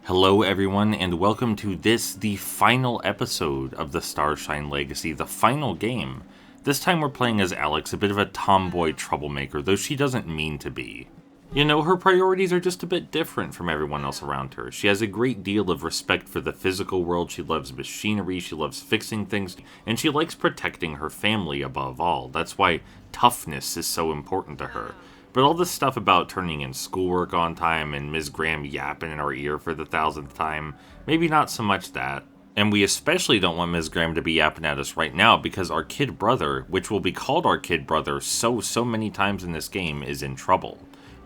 Hello everyone, and welcome to the final episode of the Starshine Legacy, the final game. This time we're playing as Alex, a bit of a tomboy troublemaker, though she doesn't mean to be. You know, her priorities are just a bit different from everyone else around her. She has a great deal of respect for the physical world, she loves machinery, she loves fixing things, and she likes protecting her family above all. That's why toughness is so important to her. But all this stuff about turning in schoolwork on time and Ms. Graham yapping in our ear for the 1000th time, maybe not so much that. And we especially don't want Ms. Graham to be yapping at us right now because our kid brother, which will be called our kid brother so many times in this game, is in trouble.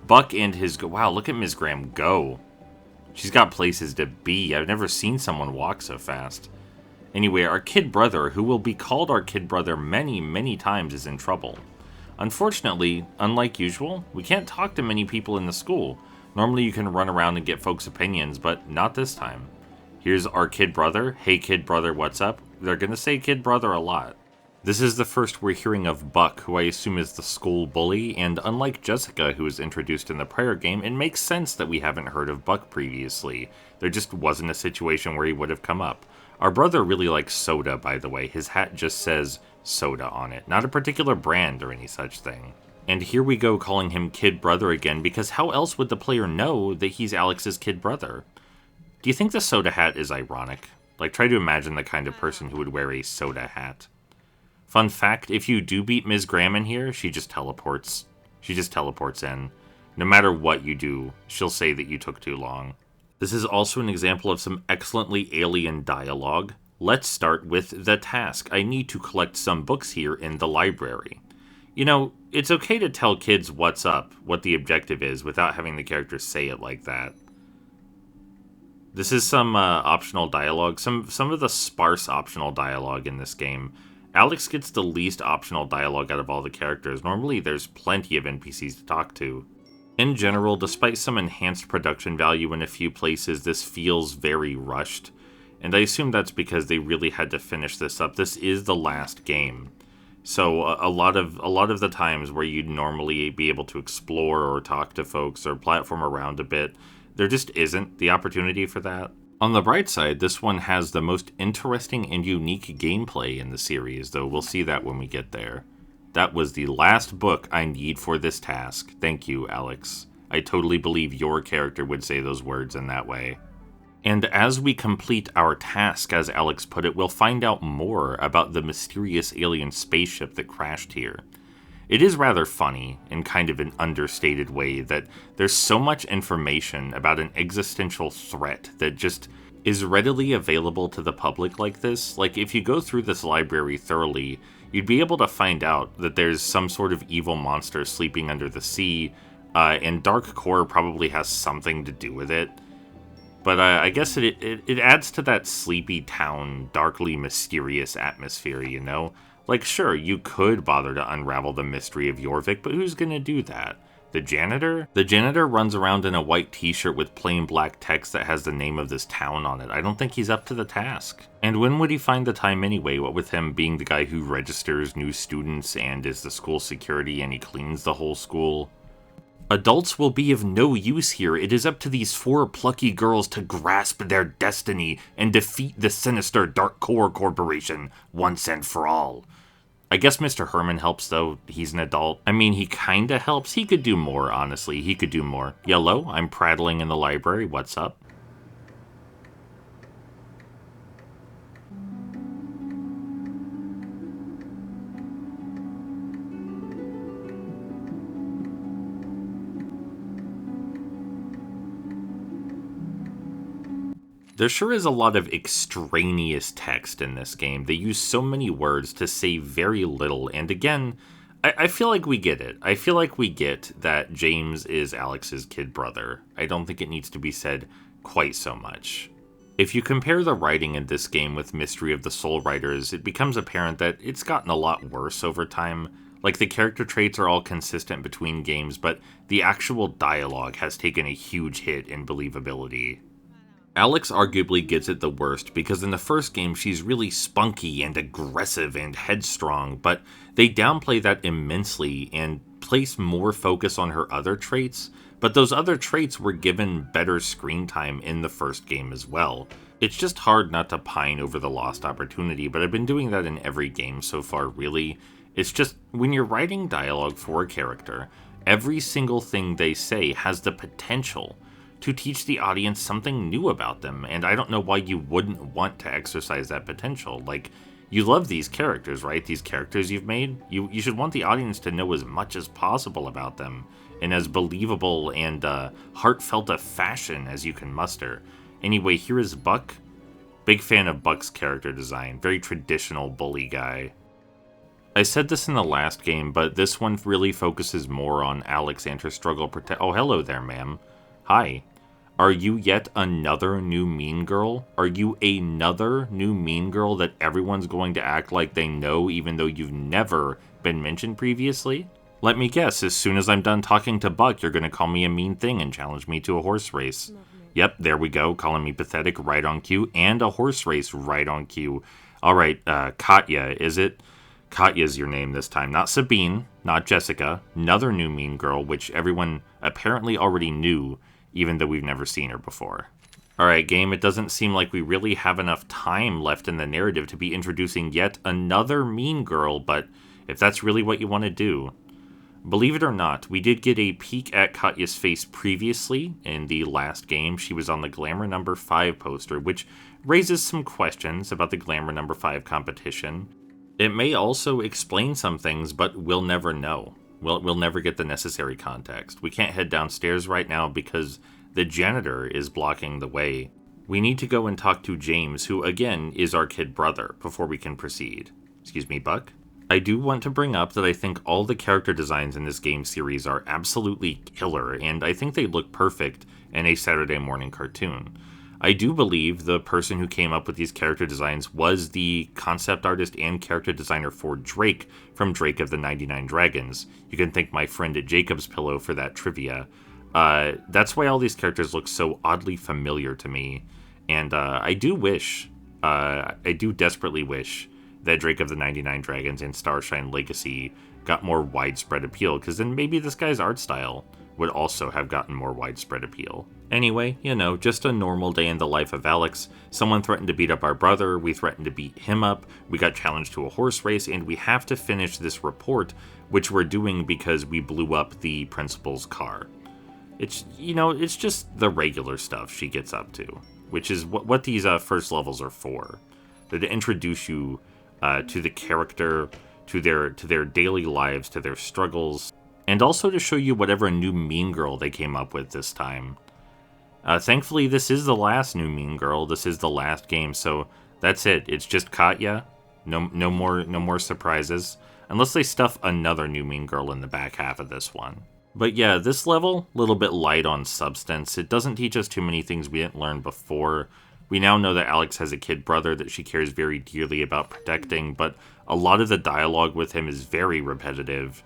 Buck and his... Wow, look at Ms. Graham go. She's got places to be. I've never seen someone walk so fast. Anyway, our kid brother, who will be called our kid brother many times, is in trouble. Unfortunately, unlike usual, we can't talk to many people in the school. Normally you can run around and get folks' opinions, but not this time. Here's our kid brother. Hey kid brother, what's up? They're gonna say kid brother a lot. This is the first we're hearing of Buck, who I assume is the school bully, and unlike Jessica, who was introduced in the prior game, it makes sense that we haven't heard of Buck previously. There just wasn't a situation where he would have come up. Our brother really likes soda, by the way. His hat just says soda on it, not a particular brand or any such thing. And here we go calling him kid brother again, because how else would the player know that he's Alex's kid brother? Do you think the soda hat is ironic? Like, try to imagine the kind of person who would wear a soda hat. Fun fact, if you do beat Ms. Graham in here, she just teleports. She just teleports in. No matter what you do, she'll say that you took too long. This is also an example of some excellently alien dialogue. Let's start with the task. I need to collect some books here in the library. You know, it's okay to tell kids what's up, what the objective is, without having the characters say it like that. This is some optional dialogue, some of the sparse optional dialogue in this game. Alex gets the least optional dialogue out of all the characters. Normally there's plenty of NPCs to talk to. In general, despite some enhanced production value in a few places, this feels very rushed. And I assume that's because they really had to finish this up. This is the last game. So a lot of the times where you'd normally be able to explore or talk to folks or platform around a bit, there just isn't the opportunity for that. On the bright side, this one has the most interesting and unique gameplay in the series, though we'll see that when we get there. That was the last book I need for this task. Thank you, Alex. I totally believe your character would say those words in that way. And as we complete our task, as Alex put it, we'll find out more about the mysterious alien spaceship that crashed here. It is rather funny, in kind of an understated way, that there's so much information about an existential threat that just is readily available to the public like this. Like, if you go through this library thoroughly, you'd be able to find out that there's some sort of evil monster sleeping under the sea, and Dark Core probably has something to do with it. But I guess it adds to that sleepy town, darkly mysterious atmosphere, you know? Like, sure, you could bother to unravel the mystery of Jorvik, but who's gonna do that? The janitor? The janitor runs around in a white t-shirt with plain black text that has the name of this town on it. I don't think he's up to the task. And when would he find the time anyway, what with him being the guy who registers new students and is the school security and he cleans the whole school? Adults will be of no use here. It is up to these 4 plucky girls to grasp their destiny and defeat the sinister Dark Core Corporation once and for all. I guess Mr. Herman helps, though. He's an adult. I mean, he kinda helps. He could do more, honestly. He could do more. Yellow, I'm prattling in the library. What's up? There sure is a lot of extraneous text in this game. They use so many words to say very little, and again, I feel like we get it. I feel like we get that James is Alex's kid brother. I don't think it needs to be said quite so much. If you compare the writing in this game with Mystery of the Soulriders, it becomes apparent that it's gotten a lot worse over time. Like, the character traits are all consistent between games, but the actual dialogue has taken a huge hit in believability. Alex arguably gets it the worst because in the first game she's really spunky and aggressive and headstrong, but they downplay that immensely and place more focus on her other traits, but those other traits were given better screen time in the first game as well. It's just hard not to pine over the lost opportunity, but I've been doing that in every game so far, really. It's just, when you're writing dialogue for a character, every single thing they say has the potential to teach the audience something new about them, and I don't know why you wouldn't want to exercise that potential. Like, you love these characters, right? These characters you've made? You should want the audience to know as much as possible about them, in as believable and heartfelt a fashion as you can muster. Anyway, here is Buck. Big fan of Buck's character design. Very traditional bully guy. I said this in the last game, but this one really focuses more on Alex and her struggle Oh, hello there, ma'am. Hi. Are you yet another new mean girl? Are you another new mean girl that everyone's going to act like they know even though you've never been mentioned previously? Let me guess, as soon as I'm done talking to Buck, you're going to call me a mean thing and challenge me to a horse race. Yep, there we go, calling me pathetic right on cue, and a horse race right on cue. Alright, Katya, is it? Katya's your name this time, not Sabine, not Jessica, another new mean girl, which everyone apparently already knew, even though we've never seen her before. Alright, game, it doesn't seem like we really have enough time left in the narrative to be introducing yet another mean girl, but if that's really what you want to do. Believe it or not, we did get a peek at Katya's face previously in the last game. She was on the Glamour number 5 poster, which raises some questions about the Glamour number 5 competition. It may also explain some things, but we'll never know. We'll never get the necessary context. We can't head downstairs right now because the janitor is blocking the way. We need to go and talk to James, who again is our kid brother, before we can proceed. Excuse me, Buck? I do want to bring up that I think all the character designs in this game series are absolutely killer, and I think they look perfect in a Saturday morning cartoon. I do believe the person who came up with these character designs was the concept artist and character designer for Drake from Drake of the 99 Dragons. You can thank my friend at Jacob's Pillow for that trivia. That's why all these characters look so oddly familiar to me, and I do desperately wish that Drake of the 99 Dragons and Starshine Legacy got more widespread appeal, because then maybe this guy's art style would also have gotten more widespread appeal. Anyway, just a normal day in the life of Alex. Someone threatened to beat up our brother, we threatened to beat him up, we got challenged to a horse race, and we have to finish this report, which we're doing because we blew up the principal's car. It's just the regular stuff she gets up to, which is what these first levels are for. They're to introduce you to the character, to their daily lives, to their struggles, and also to show you whatever new mean girl they came up with this time. Thankfully, this is the last new mean girl. This is the last game, so that's it. It's just Katya. No more surprises, unless they stuff another new mean girl in the back half of this one. But yeah, this level, a little bit light on substance. It doesn't teach us too many things we didn't learn before. We now know that Alex has a kid brother that she cares very dearly about protecting, but a lot of the dialogue with him is very repetitive.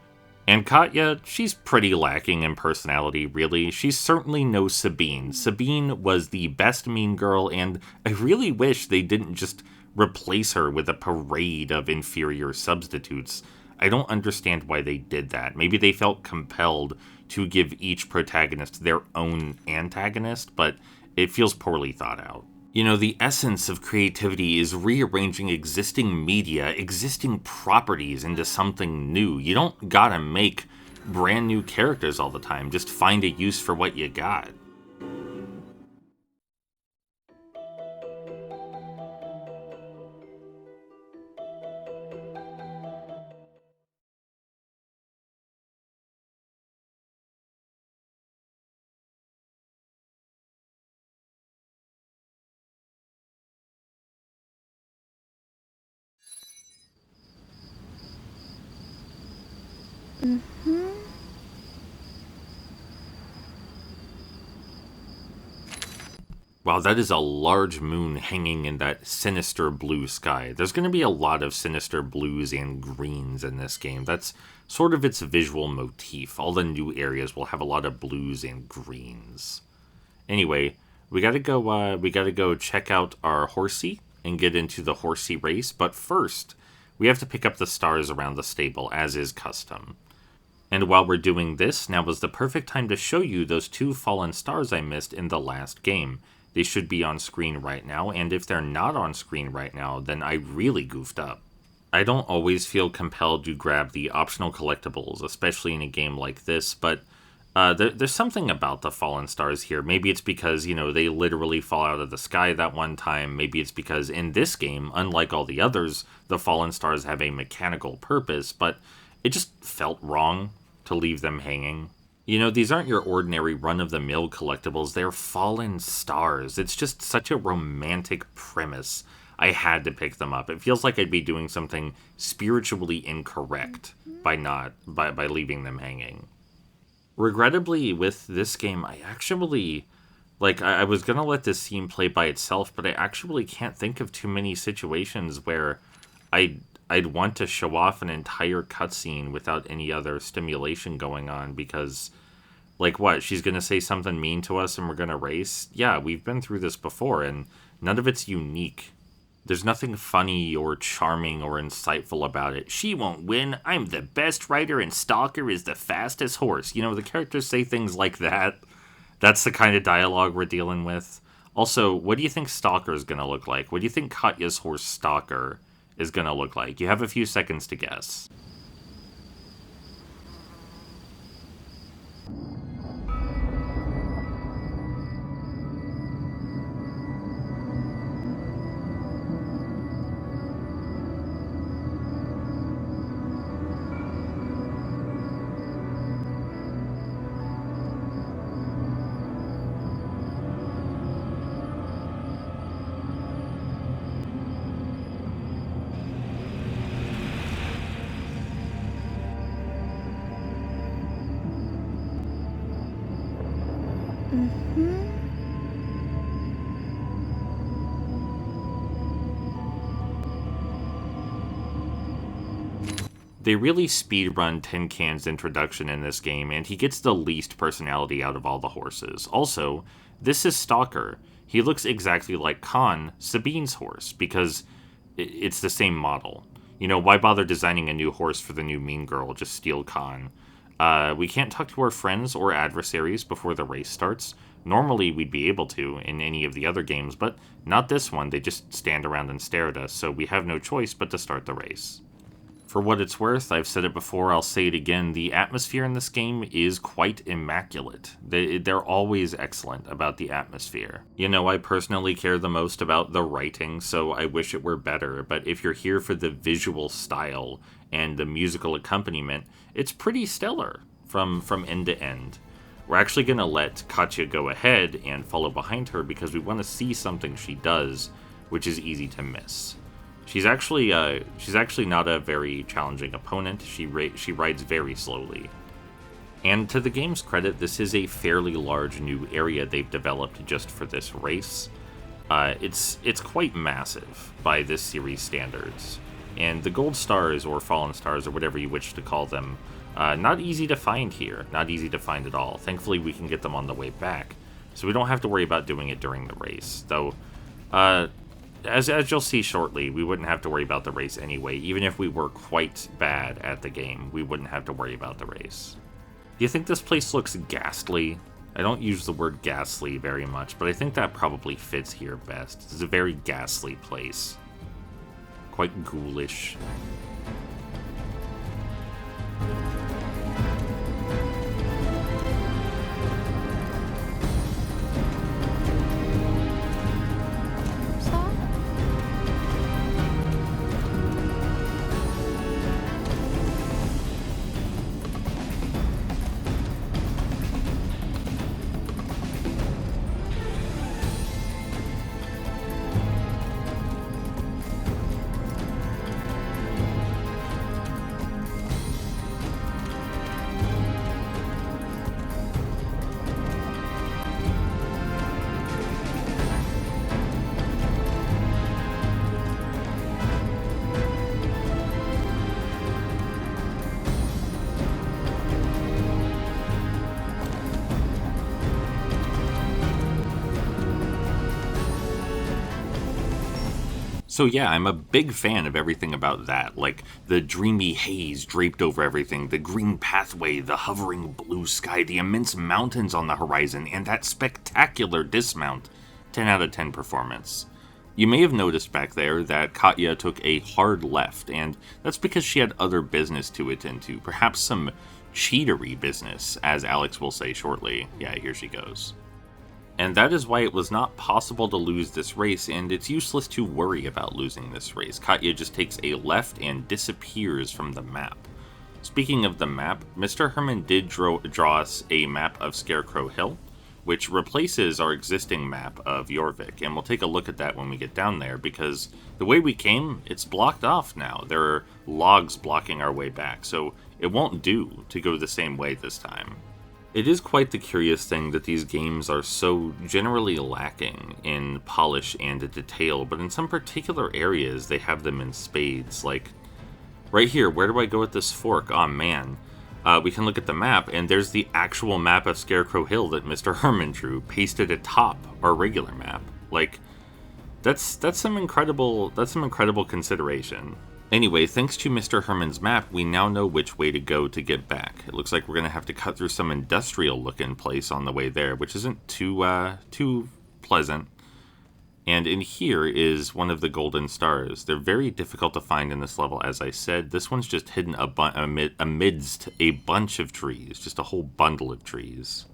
And Katya, she's pretty lacking in personality, really. She's certainly no Sabine. Sabine was the best mean girl, and I really wish they didn't just replace her with a parade of inferior substitutes. I don't understand why they did that. Maybe they felt compelled to give each protagonist their own antagonist, but it feels poorly thought out. The essence of creativity is rearranging existing media, existing properties into something new. You don't gotta make brand new characters all the time. Just find a use for what you got. Wow, that is a large moon hanging in that sinister blue sky. There's going to be a lot of sinister blues and greens in this game. That's sort of its visual motif. All the new areas will have a lot of blues and greens. Anyway, we gotta go check out our Horsie and get into the Horsie race. But first, we have to pick up the stars around the stable, as is custom. And while we're doing this, now is the perfect time to show you those 2 fallen stars I missed in the last game. They should be on screen right now, and if they're not on screen right now, then I really goofed up. I don't always feel compelled to grab the optional collectibles, especially in a game like this, but there's something about the fallen stars here. Maybe it's because, they literally fall out of the sky that one time. Maybe it's because in this game, unlike all the others, the fallen stars have a mechanical purpose, but it just felt wrong to leave them hanging. These aren't your ordinary run-of-the-mill collectibles. They're fallen stars. It's just such a romantic premise. I had to pick them up. It feels like I'd be doing something spiritually incorrect by leaving them hanging. Regrettably, with this game, I actually, I was going to let this scene play by itself, but I actually can't think of too many situations where I'd want to show off an entire cutscene without any other stimulation going on, because, what, she's going to say something mean to us and we're going to race? Yeah, we've been through this before, and none of it's unique. There's nothing funny or charming or insightful about it. She won't win. I'm the best rider and Stalker is the fastest horse. The characters say things like that. That's the kind of dialogue we're dealing with. Also, what do you think Stalker is going to look like? What do you think Katya's horse Stalker is going to look like? You have a few seconds to guess. They really speedrun Tin Can's introduction in this game, and he gets the least personality out of all the horses. Also, this is Stalker. He looks exactly like Khan, Sabine's horse, because it's the same model. Why bother designing a new horse for the new mean girl? Just steal Khan. We can't talk to our friends or adversaries before the race starts. Normally, we'd be able to in any of the other games, but not this one. They just stand around and stare at us, so we have no choice but to start the race. For what it's worth, I've said it before, I'll say it again, the atmosphere in this game is quite immaculate. They're always excellent about the atmosphere. I personally care the most about the writing, so I wish it were better, but if you're here for the visual style and the musical accompaniment, it's pretty stellar from end to end. We're actually going to let Katya go ahead and follow behind her because we want to see something she does, which is easy to miss. She's actually not a very challenging opponent. She rides very slowly. And to the game's credit, this is a fairly large new area they've developed just for this race. It's quite massive by this series standards. And the gold stars, or fallen stars, or whatever you wish to call them, not easy to find here. Not easy to find at all. Thankfully, we can get them on the way back, so we don't have to worry about doing it during the race. Though, as you'll see shortly, we wouldn't have to worry about the race anyway. Even if we were quite bad at the game, we wouldn't have to worry about the race. Do you think this place looks ghastly? I don't use the word ghastly very much, but I think that probably fits here best. It's a very ghastly place. Quite ghoulish. So yeah, I'm a big fan of everything about that, like the dreamy haze draped over everything, the green pathway, the hovering blue sky, the immense mountains on the horizon, and that spectacular dismount. 10 out of 10 performance. You may have noticed back there that Katya took a hard left, and that's because she had other business to attend to, perhaps some cheatery business, as Alex will say shortly. Yeah, here she goes. And that is why it was not possible to lose this race, and it's useless to worry about losing this race. Katya just takes a left and disappears from the map. Speaking of the map, Mr. Herman did draw us a map of Scarecrow Hill, which replaces our existing map of Jorvik, and we'll take a look at that when we get down there, because the way we came, it's blocked off now. There are logs blocking our way back, so it won't do to go the same way this time. It is quite the curious thing that these games are so generally lacking in polish and detail, but in some particular areas they have them in spades. Like, right here, where do I go with this fork? Oh man. We can look at the map, and there's the actual map of Scarecrow Hill that Mr. Herman drew, pasted atop our regular map. Like, that's some incredible consideration. Anyway, thanks to Mr. Herman's map, we now know which way to go to get back. It looks like we're going to have to cut through some industrial-looking place on the way there, which isn't too pleasant. And in here is one of the golden stars. They're very difficult to find in this level, as I said. This one's just hidden amidst a bunch of trees, just a whole bundle of trees.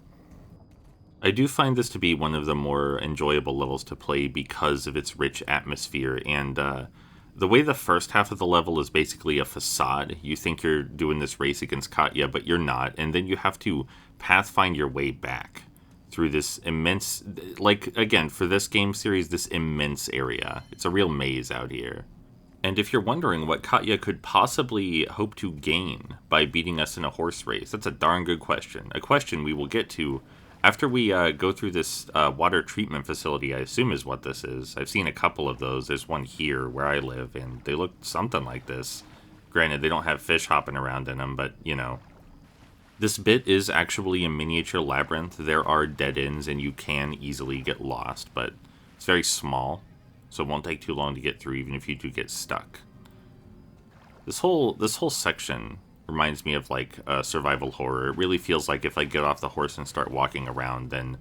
I do find this to be one of the more enjoyable levels to play because of its rich atmosphere, and the way the first half of the level is basically a facade. You think you're doing this race against Katya, but you're not, and then you have to pathfind your way back through this immense, like, again, for this game series, this immense area. It's a real maze out here. And if you're wondering what Katya could possibly hope to gain by beating us in a horse race, that's a darn good question. A question we will get to after we go through this water treatment facility, I assume is what this is. I've seen a couple of those. There's one here where I live, and they look something like this. Granted, they don't have fish hopping around in them, but, you know. This bit is actually a miniature labyrinth. There are dead ends, and you can easily get lost, but it's very small, so it won't take too long to get through, even if you do get stuck. This whole section reminds me of, like, survival horror. It really feels like if I get off the horse and start walking around, then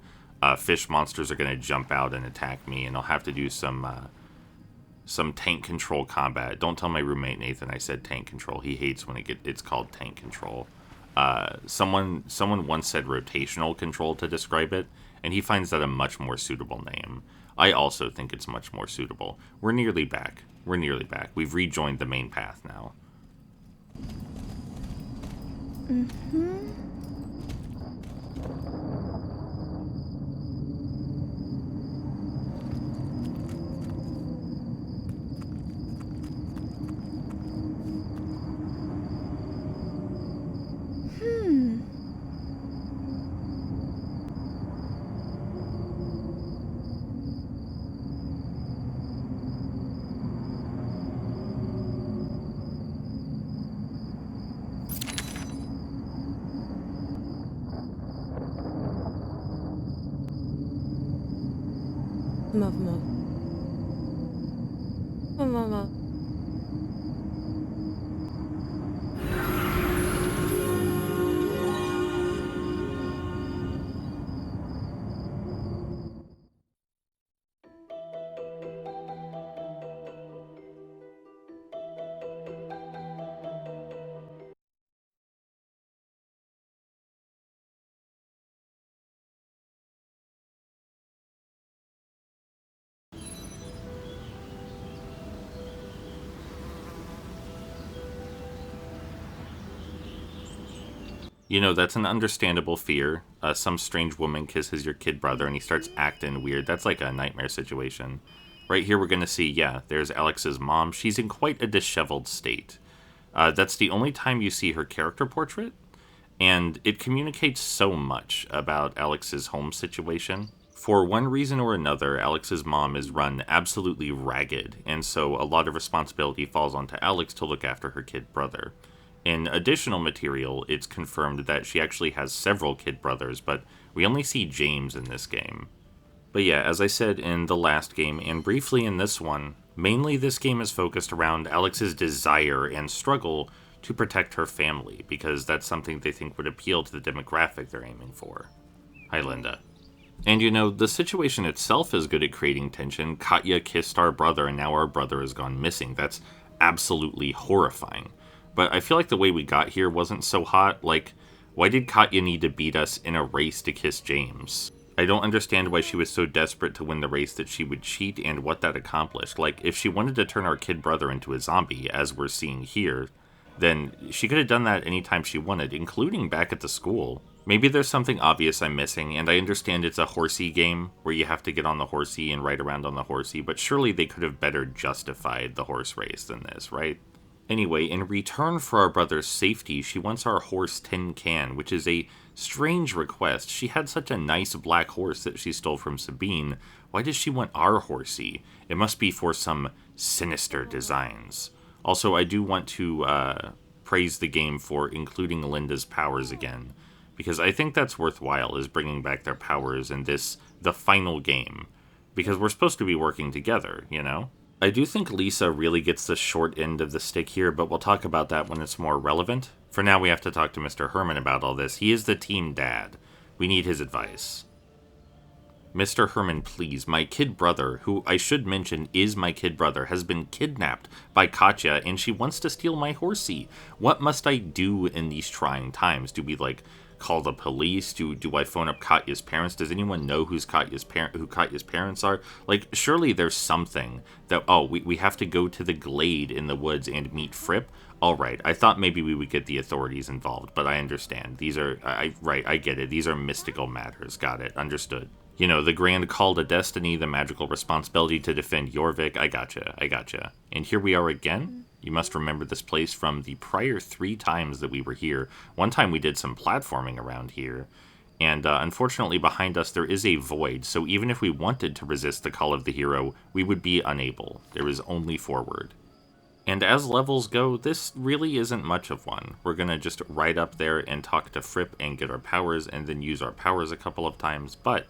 fish monsters are going to jump out and attack me, and I'll have to do some tank control combat. Don't tell my roommate Nathan I said tank control. He hates when it's called tank control. Someone once said rotational control to describe it, and he finds that a much more suitable name. I also think it's much more suitable. We're nearly back. We've rejoined the main path now. Mm-hmm. Mama. You know, that's an understandable fear. Some strange woman kisses your kid brother and he starts acting weird. That's like a nightmare situation. Right here we're going to see, yeah, there's Alex's mom. She's in quite a disheveled state. That's the only time you see her character portrait, and it communicates so much about Alex's home situation. For one reason or another, Alex's mom is run absolutely ragged, and so a lot of responsibility falls onto Alex to look after her kid brother. In additional material, it's confirmed that she actually has several kid brothers, but we only see James in this game. But yeah, as I said in the last game, and briefly in this one, mainly this game is focused around Alex's desire and struggle to protect her family, because that's something they think would appeal to the demographic they're aiming for. Hi, Linda. And the situation itself is good at creating tension. Katya kissed our brother, and now our brother has gone missing. That's absolutely horrifying. But I feel like the way we got here wasn't so hot. Like, why did Katya need to beat us in a race to kiss James? I don't understand why she was so desperate to win the race that she would cheat and what that accomplished. Like, if she wanted to turn our kid brother into a zombie, as we're seeing here, then she could have done that anytime she wanted, including back at the school. Maybe there's something obvious I'm missing, and I understand it's a Horsie game where you have to get on the Horsie and ride around on the Horsie, but surely they could have better justified the horse race than this, right? Anyway, in return for our brother's safety, she wants our horse Tin Can, which is a strange request. She had such a nice black horse that she stole from Sabine. Why does she want our Horsie? It must be for some sinister designs. Also, I do want to praise the game for including Linda's powers again, because I think that's worthwhile, is bringing back their powers in the final game, because we're supposed to be working together, I do think Lisa really gets the short end of the stick here, but we'll talk about that when it's more relevant. For now, we have to talk to Mr. Herman about all this. He is the team dad. We need his advice. Mr. Herman, please, my kid brother, who I should mention is my kid brother, has been kidnapped by Katya, and she wants to steal my Horsie. What must I do in these trying times? Do we, call the police? Do I phone up Katya's parents? Does anyone know who Katya's parents are? Surely there's something that, we have to go to the glade in the woods and meet Fripp? Alright, I thought maybe we would get the authorities involved, but I understand. These are, I get it. These are mystical matters. Got it. Understood. The grand call to destiny, the magical responsibility to defend Jorvik. I gotcha. And here we are again? You must remember this place from the prior 3 times that we were here. One time we did some platforming around here, and unfortunately behind us there is a void, so even if we wanted to resist the call of the hero, we would be unable. There is only forward. And as levels go, this really isn't much of one. We're going to just ride up there and talk to Fripp and get our powers, and then use our powers a couple of times, but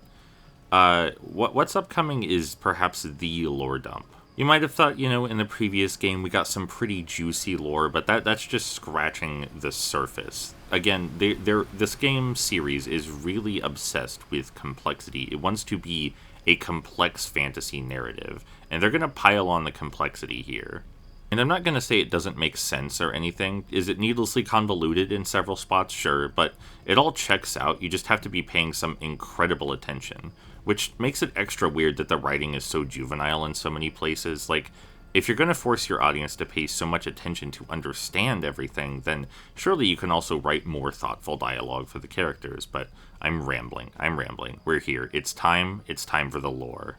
what's upcoming is perhaps the lore dump. You might have thought, in the previous game we got some pretty juicy lore, but that's just scratching the surface. Again, this game series is really obsessed with complexity. It wants to be a complex fantasy narrative, and they're going to pile on the complexity here. And I'm not going to say it doesn't make sense or anything. Is it needlessly convoluted in several spots? Sure, but it all checks out. You just have to be paying some incredible attention, which makes it extra weird that the writing is so juvenile in so many places. If you're going to force your audience to pay so much attention to understand everything, then surely you can also write more thoughtful dialogue for the characters. But I'm rambling. We're here. It's time for the lore.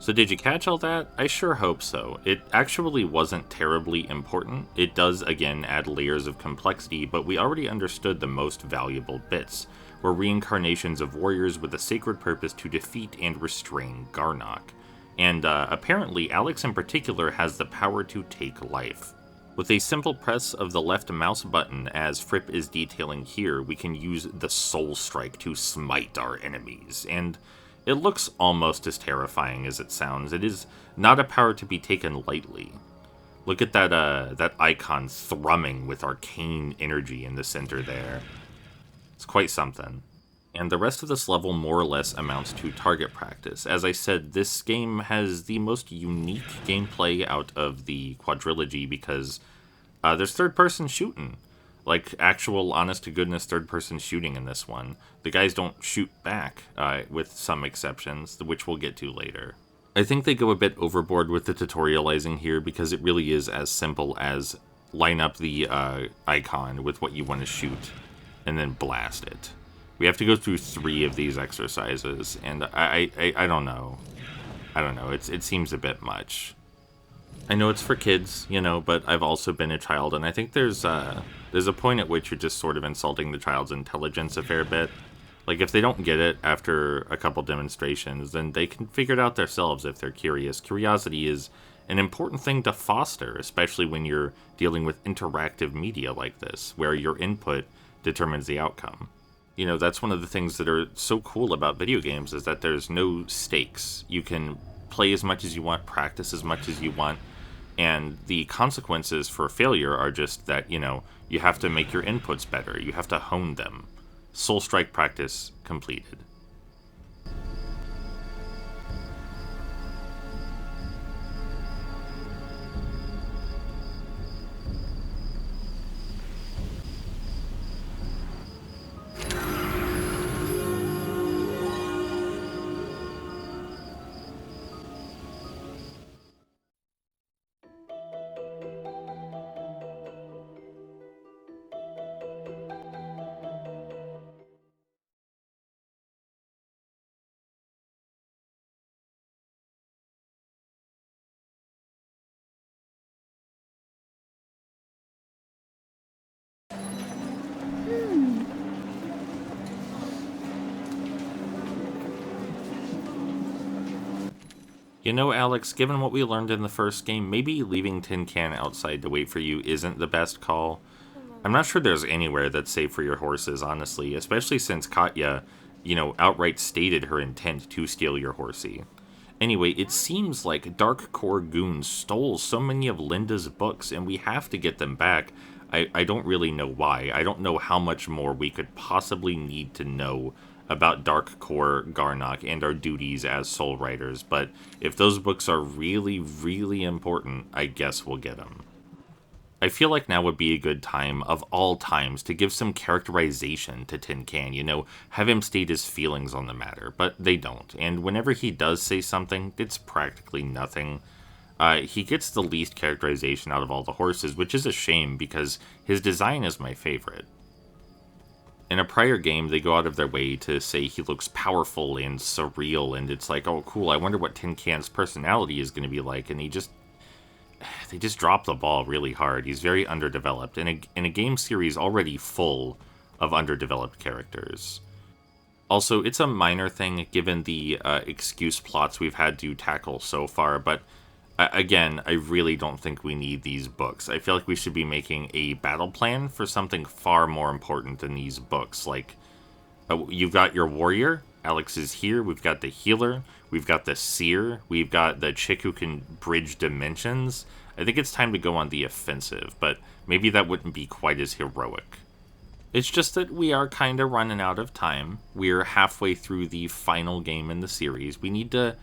So did you catch all that? I sure hope so. It actually wasn't terribly important. It does, again, add layers of complexity, but we already understood the most valuable bits. We're reincarnations of warriors with a sacred purpose to defeat and restrain Garnok. And apparently, Alex in particular has the power to take life. With a simple press of the left mouse button, as Fripp is detailing here, we can use the Soul Strike to smite our enemies, and it looks almost as terrifying as it sounds. It is not a power to be taken lightly. Look at that icon thrumming with arcane energy in the center there. It's quite something. And the rest of this level more or less amounts to target practice. As I said, this game has the most unique gameplay out of the quadrilogy because there's third-person shooting. Like, actual, honest-to-goodness third-person shooting in this one. The guys don't shoot back, with some exceptions, which we'll get to later. I think they go a bit overboard with the tutorializing here because it really is as simple as line up the icon with what you want to shoot and then blast it. We have to go through 3 of these exercises, and I don't know. I don't know, it seems a bit much. I know it's for kids, you know, but I've also been a child, and I think there's a point at which you're just sort of insulting the child's intelligence a fair bit. Like, if they don't get it after a couple demonstrations, then they can figure it out themselves if they're curious. Curiosity is an important thing to foster, especially when you're dealing with interactive media like this, where your input determines the outcome. You know, that's one of the things that are so cool about video games, is that there's no stakes. You can play as much as you want, practice as much as you want, and the consequences for failure are just that, you know, you have to make your inputs better, you have to hone them. Soul Strike practice completed. You know, Alex, given what we learned in the first game, maybe leaving Tin Can outside to wait for you isn't the best call. I'm not sure there's anywhere that's safe for your horses, honestly, especially since Katya, you know, outright stated her intent to steal your Horsie. Anyway, it seems like Dark Core goons stole so many of Linda's books, and we have to get them back. I don't really know why. I don't know how much more we could possibly need to know about Dark Core Garnok and our duties as Soulriders, but if those books are really, really important, I guess we'll get them. I feel like now would be a good time, of all times, to give some characterization to Tin Can, you know, have him state his feelings on the matter, but they don't, and whenever he does say something, it's practically nothing. He gets the least characterization out of all the horses, which is a shame, because his design is my favorite. In a prior game, they go out of their way to say he looks powerful and surreal, and it's like, oh cool, I wonder what Tin Can's personality is going to be like, and they just drop the ball really hard. He's very underdeveloped, in a game series already full of underdeveloped characters. Also, it's a minor thing given the excuse plots we've had to tackle so far, but again, I really don't think we need these books. I feel like we should be making a battle plan for something far more important than these books. Like, you've got your warrior, Alex is here, we've got the healer, we've got the seer, we've got the chick who can bridge dimensions. I think it's time to go on the offensive, but maybe that wouldn't be quite as heroic. It's just that we are kind of running out of time. We're halfway through the final game in the series. We need to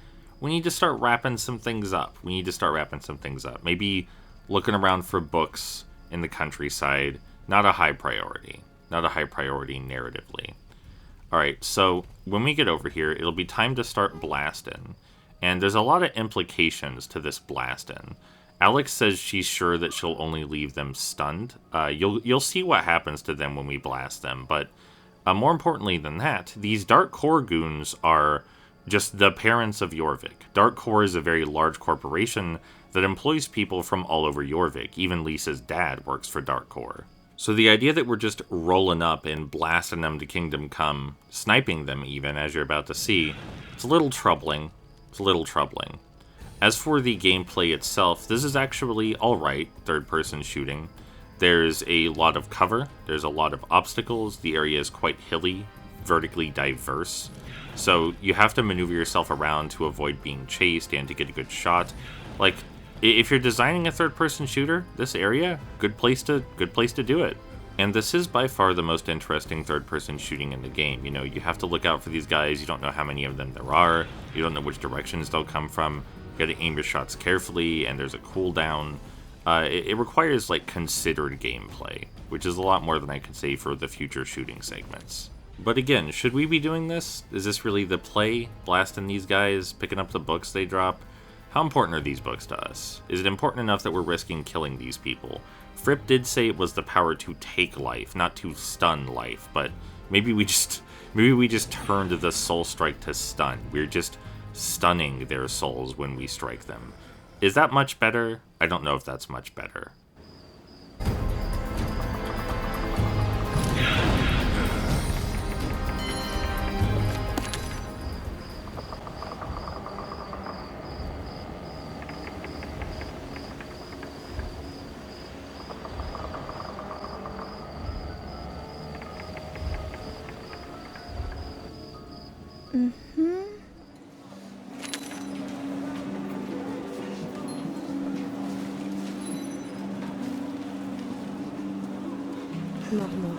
start wrapping some things up. Maybe looking around for books in the countryside. Not a high priority. Not a high priority narratively. Alright, so when we get over here, it'll be time to start blasting. And there's a lot of implications to this blasting. Alex says she's sure that she'll only leave them stunned. You'll see what happens to them when we blast them, but more importantly than that, these Dark Core goons are Just the parents of Jorvik. Dark Core is a very large corporation that employs people from all over Jorvik. Even Lisa's dad works for Dark Core. So the idea that we're just rolling up and blasting them to Kingdom Come, sniping them even, as you're about to see, it's a little troubling. It's a little troubling. As for the gameplay itself, this is actually alright, third-person shooting. There's a lot of cover, there's a lot of obstacles, the area is quite hilly, vertically diverse. So you have to maneuver yourself around to avoid being chased and to get a good shot. Like, if you're designing a third-person shooter, this area, good place to do it. And this is by far the most interesting third-person shooting in the game. You know, you have to look out for these guys, you don't know how many of them there are, you don't know which directions they'll come from, you gotta aim your shots carefully, and there's a cooldown. It requires, like, considered gameplay, which is a lot more than I could say for the future shooting segments. But again, should we be doing this? Is this really the play? Blasting these guys, picking up the books they drop? How important are these books to us? Is it important enough that we're risking killing these people? Fripp did say it was the power to take life, not to stun life, but maybe we just turned the soul strike to stun. We're just stunning their souls when we strike them. Is that much better? I don't know if that's much better. Normal.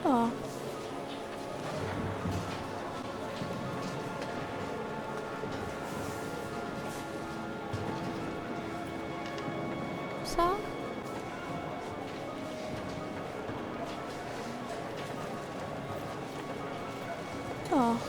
Oh. So? Oh.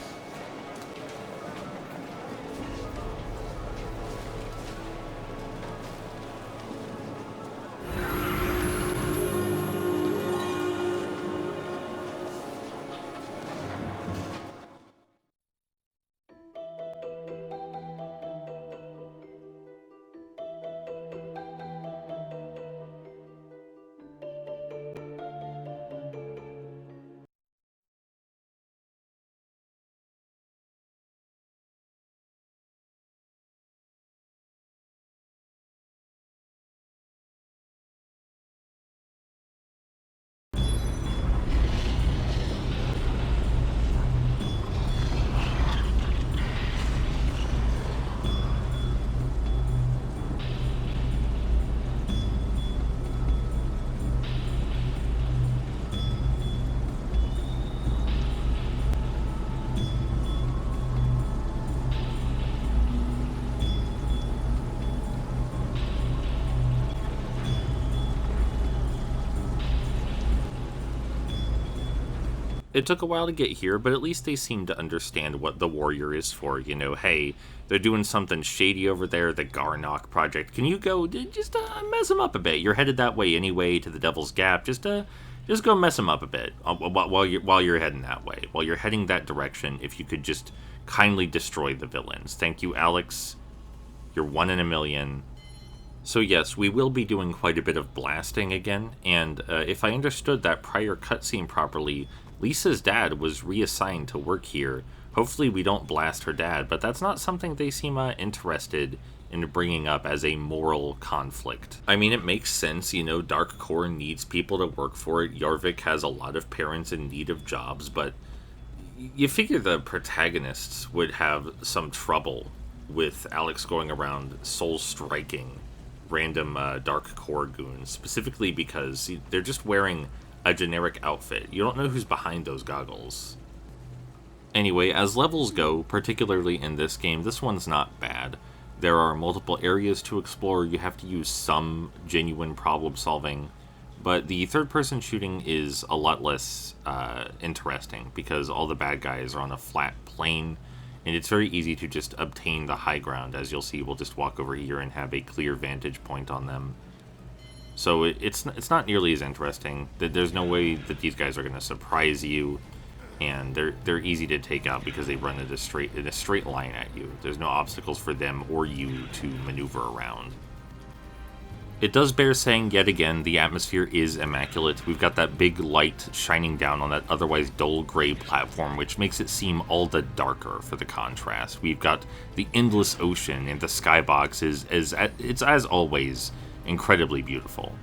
It took a while to get here, but at least they seem to understand what the warrior is for. You know, hey, they're doing something shady over there, the Garnok project. Can you go, just mess them up a bit? You're headed that way anyway, to the Devil's Gap. Just go mess them up a bit while you're heading that way. While you're heading that direction, if you could just kindly destroy the villains. Thank you, Alex. You're 1 in a million. So yes, we will be doing quite a bit of blasting again, and if I understood that prior cutscene properly, Lisa's dad was reassigned to work here. Hopefully we don't blast her dad, but that's not something they seem interested in bringing up as a moral conflict. I mean, it makes sense, you know, Dark Core needs people to work for it. Yarvik has a lot of parents in need of jobs, but you figure the protagonists would have some trouble with Alex going around soul-striking random Dark Core goons, specifically because they're just wearing a generic outfit. You don't know who's behind those goggles. Anyway, as levels go, particularly in this game, this one's not bad. There are multiple areas to explore, you have to use some genuine problem solving, but the third-person shooting is a lot less interesting because all the bad guys are on a flat plane, and it's very easy to just obtain the high ground. As you'll see, we'll just walk over here and have a clear vantage point on them. So it's not nearly as interesting. There's no way that these guys are going to surprise you, and they're easy to take out because they run in a straight line at you. There's no obstacles for them or you to maneuver around. It does bear saying yet again, the atmosphere is immaculate. We've got that big light shining down on that otherwise dull gray platform, which makes it seem all the darker for the contrast. We've got the endless ocean, and the skybox it's as always incredibly beautiful.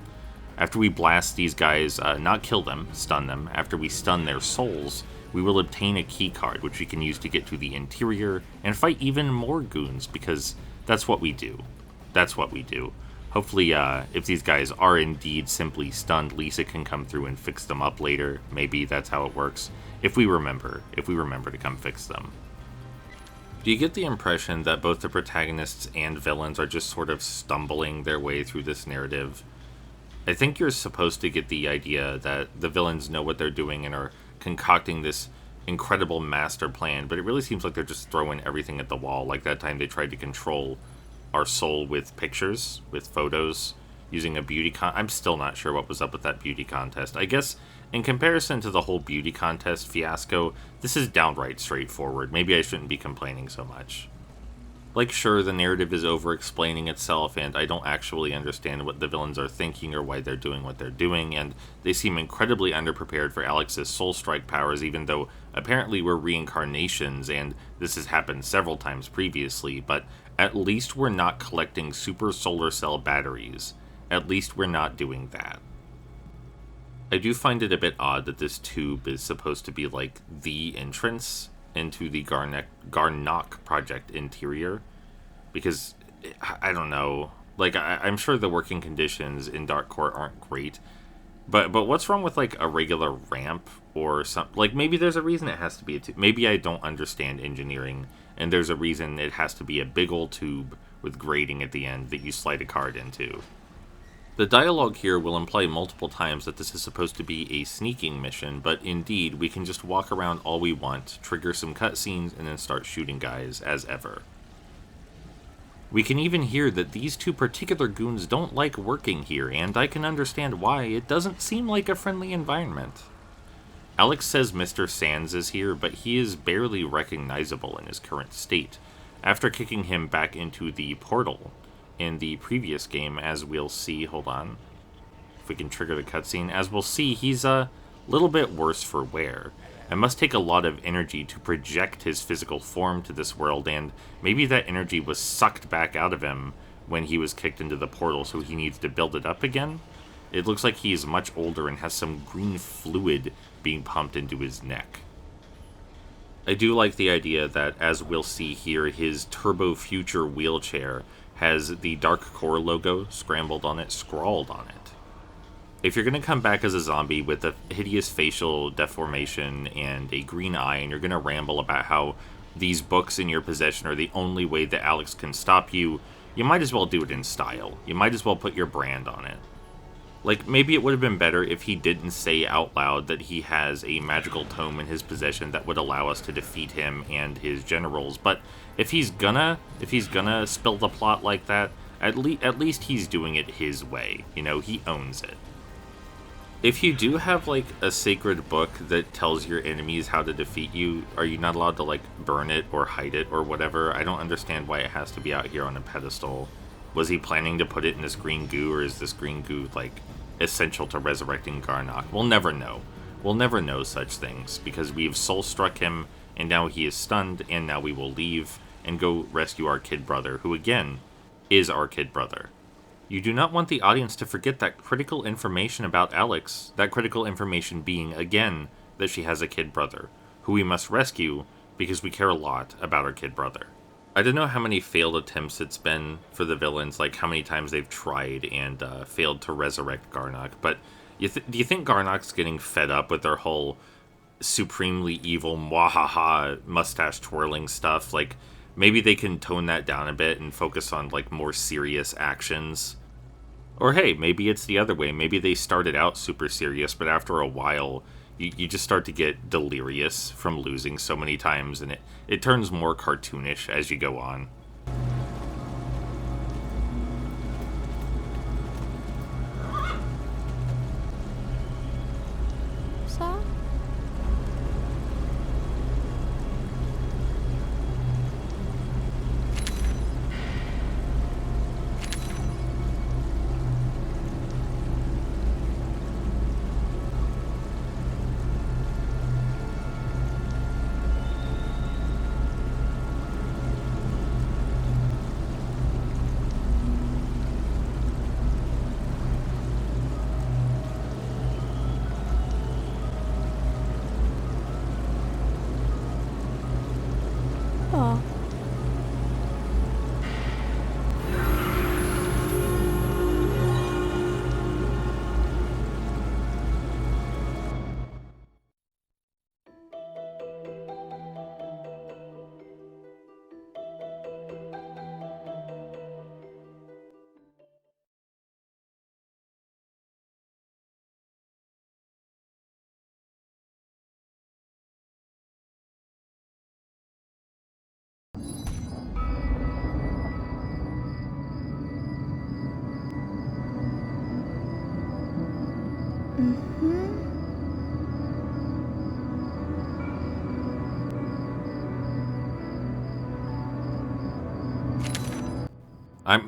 After we blast these guys, not kill them, stun them, after we stun their souls, we will obtain a key card, which we can use to get to the interior and fight even more goons, because that's what we do. That's what we do. Hopefully, if these guys are indeed simply stunned, Lisa can come through and fix them up later. Maybe that's how it works. If we remember to come fix them. Do you get the impression that both the protagonists and villains are just sort of stumbling their way through this narrative? I think you're supposed to get the idea that the villains know what they're doing and are concocting this incredible master plan, but it really seems like they're just throwing everything at the wall, like that time they tried to control our soul with pictures, with photos, using a beauty I'm still not sure what was up with that beauty contest. I guess, in comparison to the whole beauty contest fiasco, this is downright straightforward. Maybe I shouldn't be complaining so much. Like, sure, the narrative is over-explaining itself, and I don't actually understand what the villains are thinking or why they're doing what they're doing, and they seem incredibly underprepared for Alex's soul strike powers, even though apparently we're reincarnations, and this has happened several times previously, but at least we're not collecting super solar cell batteries. At least we're not doing that. I do find it a bit odd that this tube is supposed to be like the entrance into the Garnok project interior, because I don't know, like I'm sure the working conditions in Dark Core aren't great, but what's wrong with like a regular ramp or something? Like, maybe there's a reason it has to be a tube. Maybe I don't understand engineering and there's a reason it has to be a big old tube with grating at the end that you slide a card into. The dialogue here will imply multiple times that this is supposed to be a sneaking mission, but indeed, we can just walk around all we want, trigger some cutscenes, and then start shooting guys as ever. We can even hear that these two particular goons don't like working here, and I can understand why. It doesn't seem like a friendly environment. Alex says Mr. Sands is here, but he is barely recognizable in his current state, after kicking him back into the portal in the previous game, as we'll see. Hold on. If we can trigger the cutscene. As we'll see, he's a little bit worse for wear. It must take a lot of energy to project his physical form to this world, and maybe that energy was sucked back out of him when he was kicked into the portal, so he needs to build it up again. It looks like he's much older and has some green fluid being pumped into his neck. I do like the idea that, as we'll see here, his Turbo Future wheelchair has the Dark Core logo scrawled on it. If you're going to come back as a zombie with a hideous facial deformation and a green eye, and you're going to ramble about how these books in your possession are the only way that Alex can stop you, you might as well do it in style. You might as well put your brand on it. Like, maybe it would have been better if he didn't say out loud that he has a magical tome in his possession that would allow us to defeat him and his generals. But if he's gonna spill the plot like that, at least he's doing it his way. You know, he owns it. If you do have, like, a sacred book that tells your enemies how to defeat you, are you not allowed to, like, burn it or hide it or whatever? I don't understand why it has to be out here on a pedestal. Was he planning to put it in this green goo, or is this green goo, like, essential to resurrecting Garnok? We'll never know. We'll never know such things, because we've soul-struck him, and now he is stunned, and now we will leave and go rescue our kid brother, who, again, is our kid brother. You do not want the audience to forget that critical information about Alex, that critical information being, again, that she has a kid brother, who we must rescue because we care a lot about our kid brother. I don't know how many failed attempts it's been for the villains, like how many times they've tried and failed to resurrect Garnok, but do you think Garnok's getting fed up with their whole supremely evil, mwahaha, mustache-twirling stuff? Like, maybe they can tone that down a bit and focus on, like, more serious actions. Or hey, maybe it's the other way. Maybe they started out super serious, but after a while, you just start to get delirious from losing so many times, and it turns more cartoonish as you go on. Ça? Oh.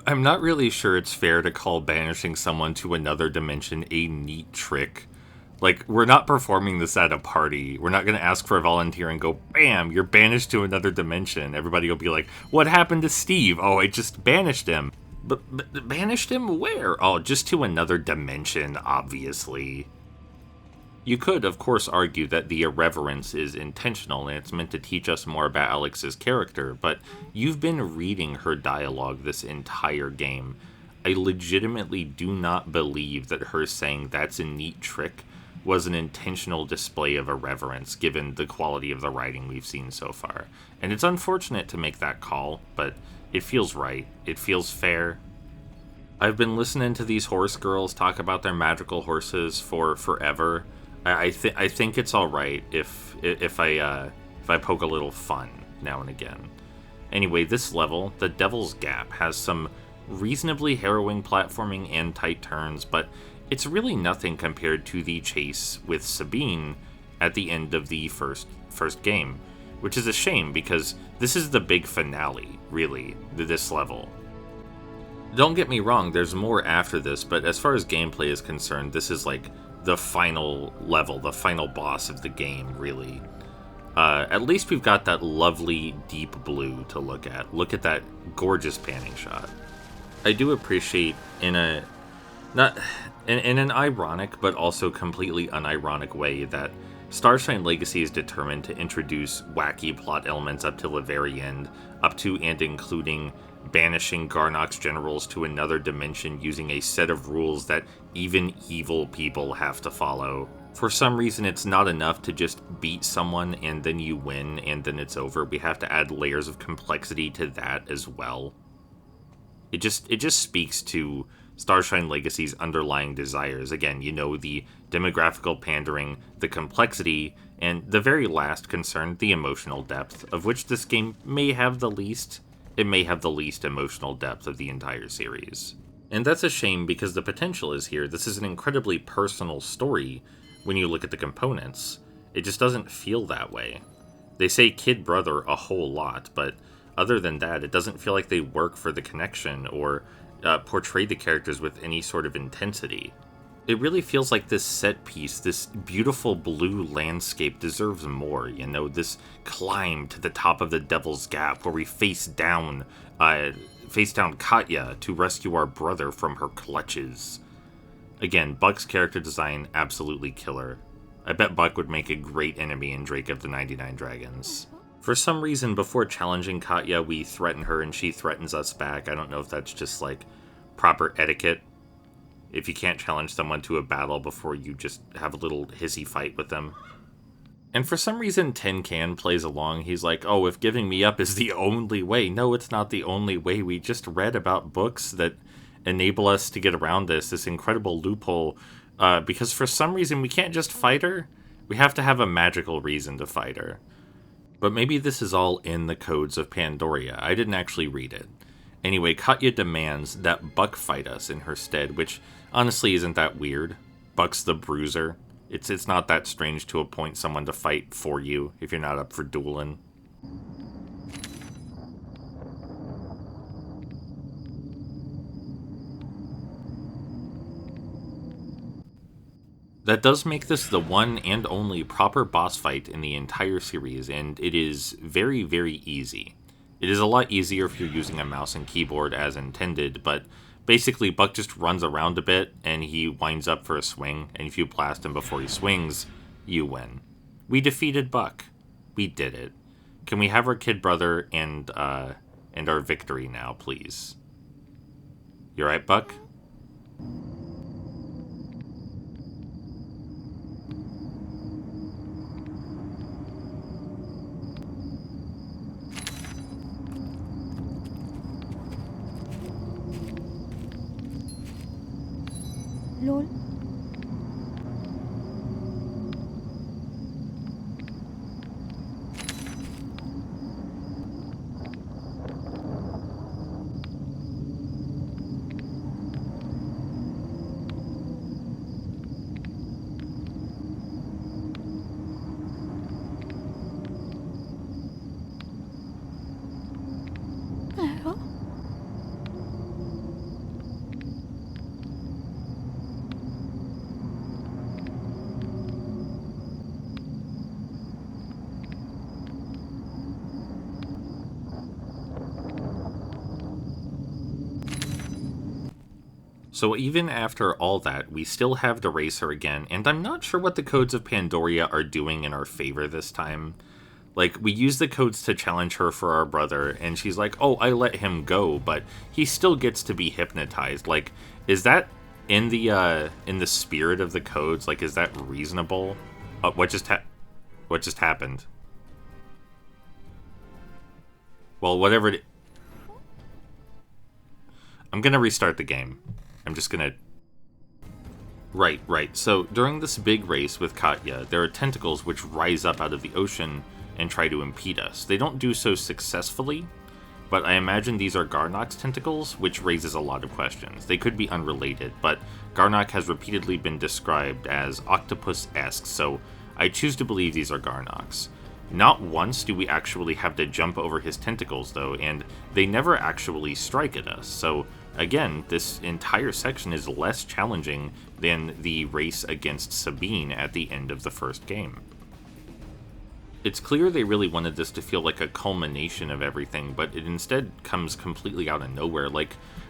I'm not really sure it's fair to call banishing someone to another dimension a neat trick. Like, we're not performing this at a party. We're not going to ask for a volunteer and go, bam, you're banished to another dimension. Everybody will be like, what happened to Steve? Oh, I just banished him. But banished him where? Oh, just to another dimension, obviously. You could, of course, argue that the irreverence is intentional and it's meant to teach us more about Alex's character, but you've been reading her dialogue this entire game. I legitimately do not believe that her saying that's a neat trick was an intentional display of irreverence, given the quality of the writing we've seen so far. And it's unfortunate to make that call, but it feels right. It feels fair. I've been listening to these horse girls talk about their magical horses for forever. I think it's all right if I poke a little fun now and again. Anyway, this level, the Devil's Gap, has some reasonably harrowing platforming and tight turns, but it's really nothing compared to the chase with Sabine at the end of the first game, which is a shame because this is the big finale, really, this level. Don't get me wrong, there's more after this, but as far as gameplay is concerned, this is like the final level, the final boss of the game, really. At least we've got that lovely deep blue to look at. Look at that gorgeous panning shot. I do appreciate in an ironic but also completely unironic way that Starshine Legacy is determined to introduce wacky plot elements up till the very end, up to and including banishing Garnok's generals to another dimension using a set of rules that even evil people have to follow. For some reason, it's not enough to just beat someone and then you win and then it's over. We have to add layers of complexity to that as well. It just speaks to Starshine Legacy's underlying desires. Again, the demographical pandering, the complexity, and the very last concern, the emotional depth, of which this game may have the least. It may have the least emotional depth of the entire series. And that's a shame because the potential is here. This is an incredibly personal story when you look at the components. It just doesn't feel that way. They say kid brother a whole lot, but other than that, it doesn't feel like they work for the connection or portray the characters with any sort of intensity. It really feels like this set piece, this beautiful blue landscape deserves more, this climb to the top of the Devil's Gap where we face down Katya to rescue our brother from her clutches. Again, Buck's character design, absolutely killer. I bet Buck would make a great enemy in Drake of the 99 Dragons. For some reason, before challenging Katya, we threaten her and she threatens us back. I don't know if that's just, proper etiquette. If you can't challenge someone to a battle before you just have a little hissy fight with them. And for some reason, Tin Can plays along. He's like, oh, if giving me up is the only way. No, it's not the only way. We just read about books that enable us to get around this incredible loophole. Because for some reason, we can't just fight her. We have to have a magical reason to fight her. But maybe this is all in the codes of Pandoria. I didn't actually read it. Anyway, Katya demands that Buck fight us in her stead, which honestly isn't that weird. Buck's the bruiser. It's not that strange to appoint someone to fight for you if you're not up for dueling. That does make this the one and only proper boss fight in the entire series, and it is very, very easy. It is a lot easier if you're using a mouse and keyboard as intended, but basically Buck just runs around a bit, and he winds up for a swing, and if you blast him before he swings, you win. We defeated Buck. We did it. Can we have our kid brother and our victory now, please? You alright, Buck? Lol. Ja. So even after all that, we still have to race her again, and I'm not sure what the codes of Pandoria are doing in our favor this time. We use the codes to challenge her for our brother, and she's like, oh, I let him go, but he still gets to be hypnotized. Is that in the spirit of the codes? Is that reasonable? What just happened? Well, whatever it... I'm gonna restart the game. I'm just gonna... Right. So, during this big race with Katya, there are tentacles which rise up out of the ocean and try to impede us. They don't do so successfully, but I imagine these are Garnok's tentacles, which raises a lot of questions. They could be unrelated, but Garnok has repeatedly been described as octopus-esque, so I choose to believe these are Garnok's. Not once do we actually have to jump over his tentacles, though, and they never actually strike at us, so again, this entire section is less challenging than the race against Sabine at the end of the first game. It's clear they really wanted this to feel like a culmination of everything, but it instead comes completely out of nowhere.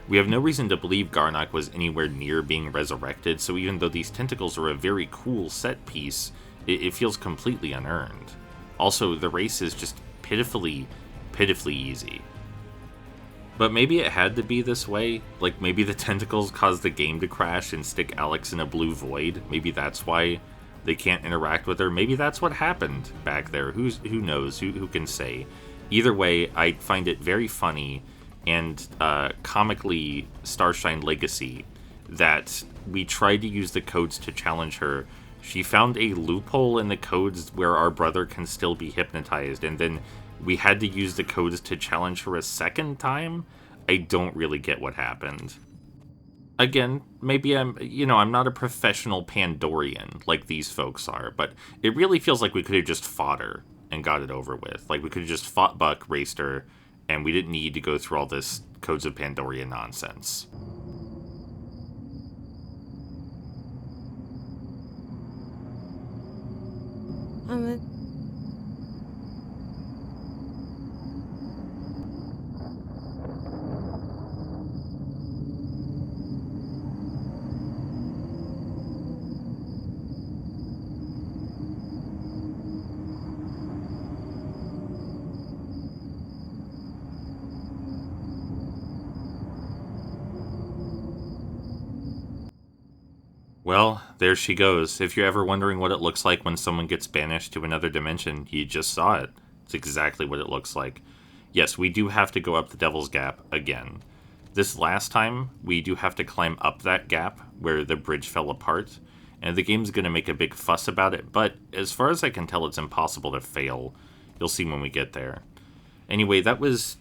We have no reason to believe Garnok was anywhere near being resurrected, so even though these tentacles are a very cool set piece, it feels completely unearned. Also, the race is just pitifully easy. But maybe it had to be this way. Maybe the tentacles caused the game to crash and stick Alex in a blue void. Maybe that's why they can't interact with her. Maybe that's what happened back there. Who knows? Who can say? Either way, I find it very funny and comically Starshine Legacy that we tried to use the codes to challenge her. She found a loophole in the codes where our brother can still be hypnotized, and then we had to use the codes to challenge her a second time? I don't really get what happened. Again, maybe I'm not a professional Pandorian like these folks are, but it really feels like we could have just fought her and got it over with. Like, we could have just fought Buck, raced her, and we didn't need to go through all this Codes of Pandoria nonsense. Well, there she goes. If you're ever wondering what it looks like when someone gets banished to another dimension, you just saw it. It's exactly what it looks like. Yes, we do have to go up the Devil's Gap again. This last time, we do have to climb up that gap where the bridge fell apart, and the game's going to make a big fuss about it, but as far as I can tell, it's impossible to fail. You'll see when we get there. Anyway, that was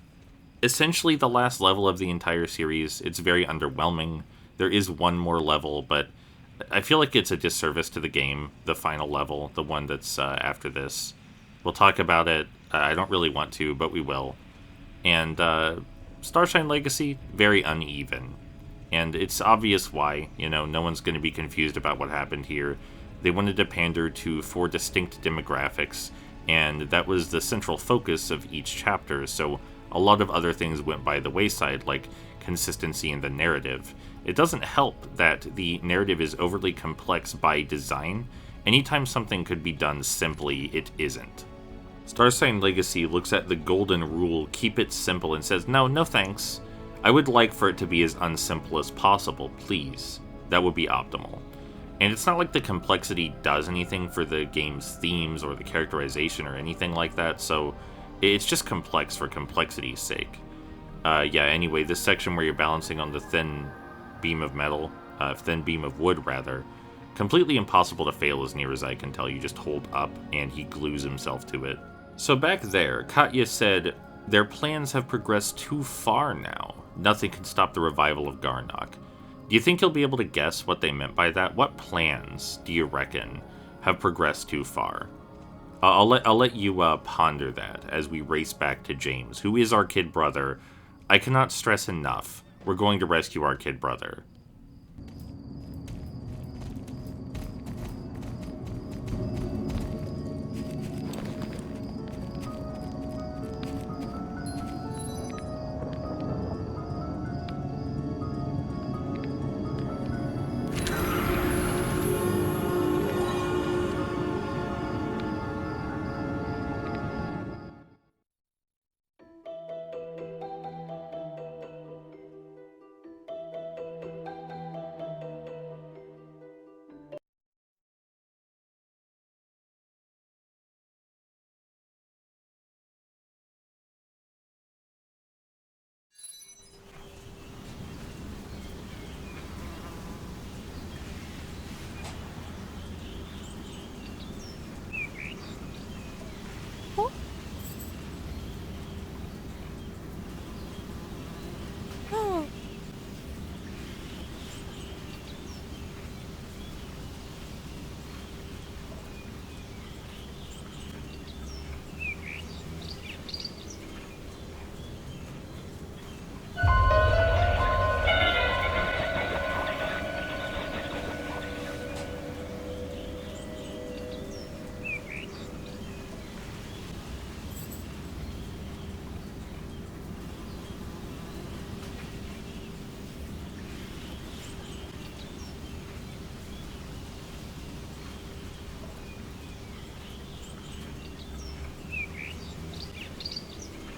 essentially the last level of the entire series. It's very underwhelming. There is one more level, but I feel like it's a disservice to the game, the final level, the one that's after this. We'll talk about it. I don't really want to, but we will. And Starshine Legacy, very uneven. And it's obvious why. No one's going to be confused about what happened here. They wanted to pander to 4 distinct demographics, and that was the central focus of each chapter, so a lot of other things went by the wayside, like consistency in the narrative. It doesn't help that the narrative is overly complex by design. Anytime something could be done simply, it isn't. Starshine Legacy looks at the golden rule, keep it simple, and says, no thanks. I would like for it to be as unsimple as possible, please. That would be optimal. And it's not like the complexity does anything for the game's themes or the characterization or anything like that, so it's just complex for complexity's sake. Anyway, this section where you're balancing on the thin beam of wood, completely impossible to fail as near as I can tell. You just hold up and he glues himself to it. So back there, Katya said, their plans have progressed too far now. Nothing can stop the revival of Garnok. Do you think you'll be able to guess what they meant by that? What plans, do you reckon, have progressed too far? I'll let you ponder that as we race back to James, who is our kid brother. I cannot stress enough, we're going to rescue our kid brother.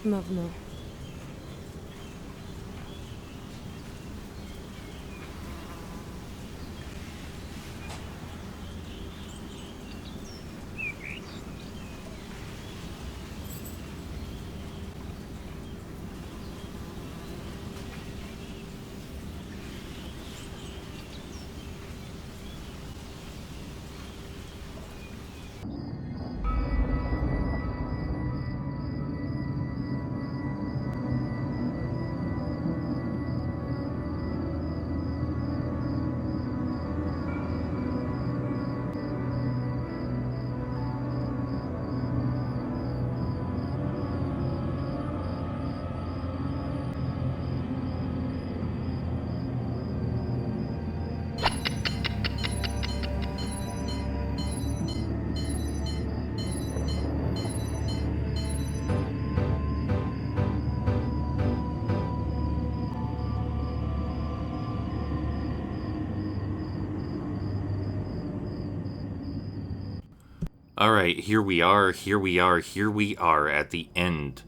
Mowno. Alright, here we are at the end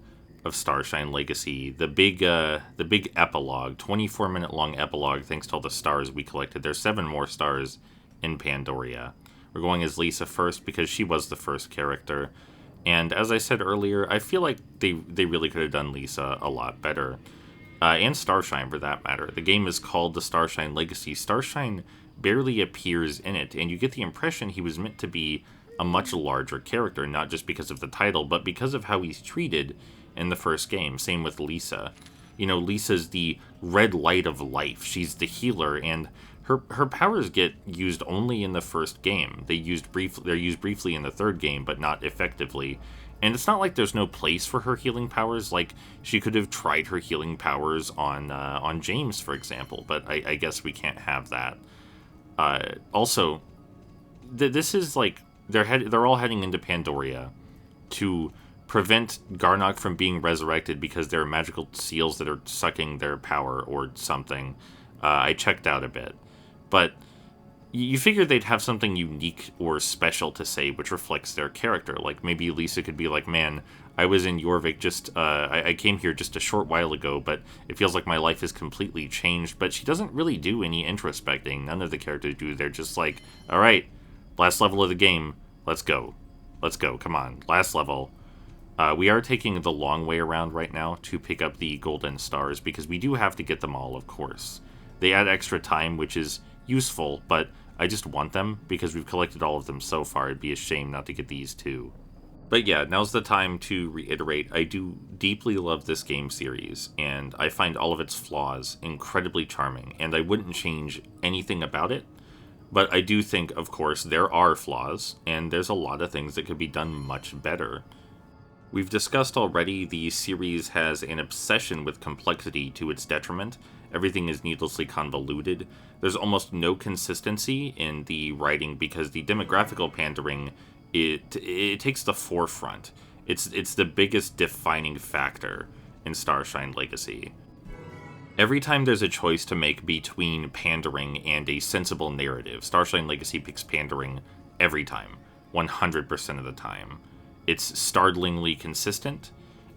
of Starshine Legacy. The big epilogue, 24-minute long epilogue, thanks to all the stars we collected. There's 7 more stars in Pandoria. We're going as Lisa first because she was the first character. And as I said earlier, I feel like they really could have done Lisa a lot better. And Starshine, for that matter. The game is called the Starshine Legacy. Starshine barely appears in it, and you get the impression he was meant to be a much larger character, not just because of the title, but because of how he's treated in the first game. Same with Lisa. You know, Lisa's the red light of life. She's the healer, and her powers get used only in the first game. They're used briefly in the third game, but not effectively. And it's not like there's no place for her healing powers. Like, she could have tried her healing powers on James, for example, but I guess we can't have that. Also, this is like they're all heading into Pandoria to prevent Garnok from being resurrected because there are magical seals that are sucking their power or something. I checked out a bit, but you figure they'd have something unique or special to say which reflects their character. Like, maybe Lisa could be like, man, I was in Jorvik I came here just a short while ago, but it feels like my life is completely changed. But she doesn't really do any introspecting. None of the characters do. They're just like, all right, last level of the game, let's go. Come on, last level. We are taking the long way around right now to pick up the golden stars because we do have to get them all, of course. They add extra time, which is useful, but I just want them because we've collected all of them so far. It'd be a shame not to get these too. But yeah, now's the time to reiterate, I do deeply love this game series, and I find all of its flaws incredibly charming, and I wouldn't change anything about it. But I do think, of course, there are flaws, and there's a lot of things that could be done much better. We've discussed already the series has an obsession with complexity to its detriment. Everything is needlessly convoluted. There's almost no consistency in the writing because the demographical pandering, it takes the forefront. It's the biggest defining factor in Starshine Legacy. Every time there's a choice to make between pandering and a sensible narrative, Starshine Legacy picks pandering every time, 100% of the time. It's startlingly consistent,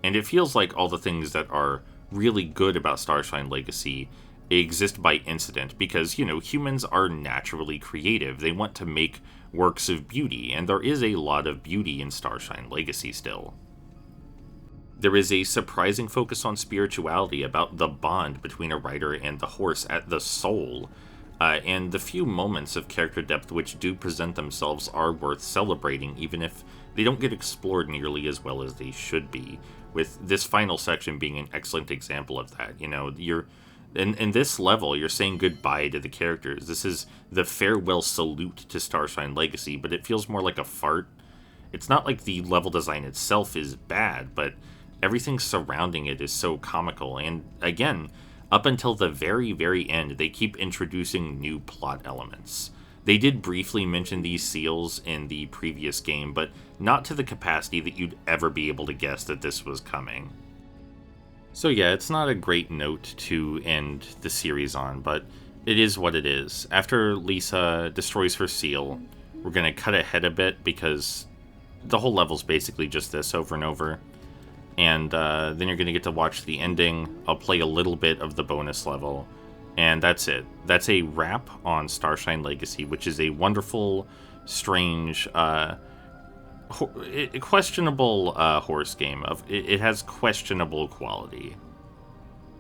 and it feels like all the things that are really good about Starshine Legacy exist by incident because, you know, humans are naturally creative. They want to make works of beauty, and there is a lot of beauty in Starshine Legacy still. There is a surprising focus on spirituality about the bond between a rider and the horse at the soul, and the few moments of character depth which do present themselves are worth celebrating, even if they don't get explored nearly as well as they should be, with this final section being an excellent example of that. You know, in this level, you're saying goodbye to the characters. This is the farewell salute to Starshine Legacy, but it feels more like a fart. It's not like the level design itself is bad, but everything surrounding it is so comical, and again, up until the very, very end, they keep introducing new plot elements. They did briefly mention these seals in the previous game, but not to the capacity that you'd ever be able to guess that this was coming. So yeah, it's not a great note to end the series on, but it is what it is. After Lisa destroys her seal, we're going to cut ahead a bit because the whole level's basically just this over and over. And then you're going to get to watch the ending. I'll play a little bit of the bonus level, and that's it. That's a wrap on Starshine Legacy, which is a wonderful, strange, questionable horse game. It has questionable quality,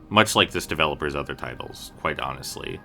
much like this developer's other titles, quite honestly.